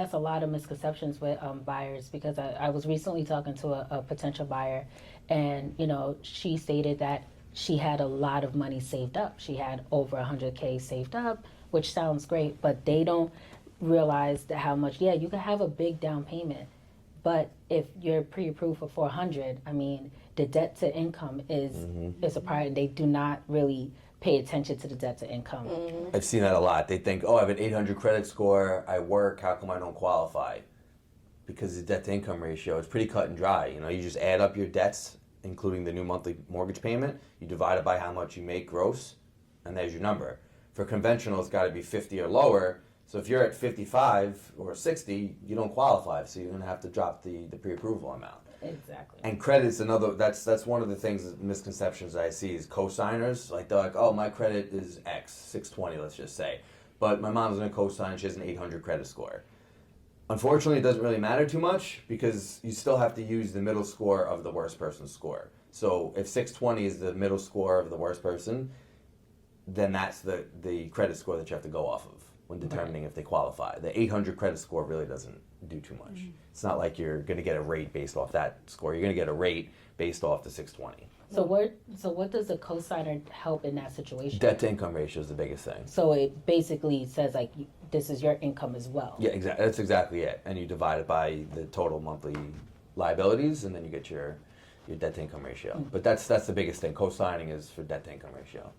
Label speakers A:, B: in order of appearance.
A: That's a lot of misconceptions with buyers because I was recently talking to a potential buyer, and she stated that she had a lot of money saved up. She had over 100K saved up, which sounds great, but they don't realize that how much. Yeah, you can have a big down payment, but if you're pre-approved for 400, I mean, the debt to income is a priority. They do not really pay attention to the debt to income.
B: I've seen that a lot. They think, oh, I have an 800 credit score, I work, how come I don't qualify? Because the debt to income ratio is pretty cut and dry. You just add up your debts, including the new monthly mortgage payment, you divide it by how much you make gross, and there's your number. For conventional, it's got to be 50 or lower. So if you're at 55 or 60, you don't qualify. So you're going to have to drop the pre-approval amount.
A: Exactly.
B: And credit's another, that's one of the things, misconceptions I see is co-signers. Like, they're like, oh, my credit is X, 620, let's just say. But my mom's going to co-sign, she has an 800 credit score. Unfortunately, it doesn't really matter too much because you still have to use the middle score of the worst person's score. So if 620 is the middle score of the worst person, then that's the credit score that you have to go off of when determining if they qualify. The 800 credit score really doesn't do too much. It's not like you're going to get a rate based off that score. You're going to get a rate based off the 620.
A: So what does the cosigner help in that situation?
B: Debt to income ratio is the biggest thing.
A: So it basically says like this is your income as well.
B: Yeah, exactly. That's exactly it. And you divide it by the total monthly liabilities, and then you get your debt to income ratio. But that's the biggest thing. Co-signing is for debt to income ratio.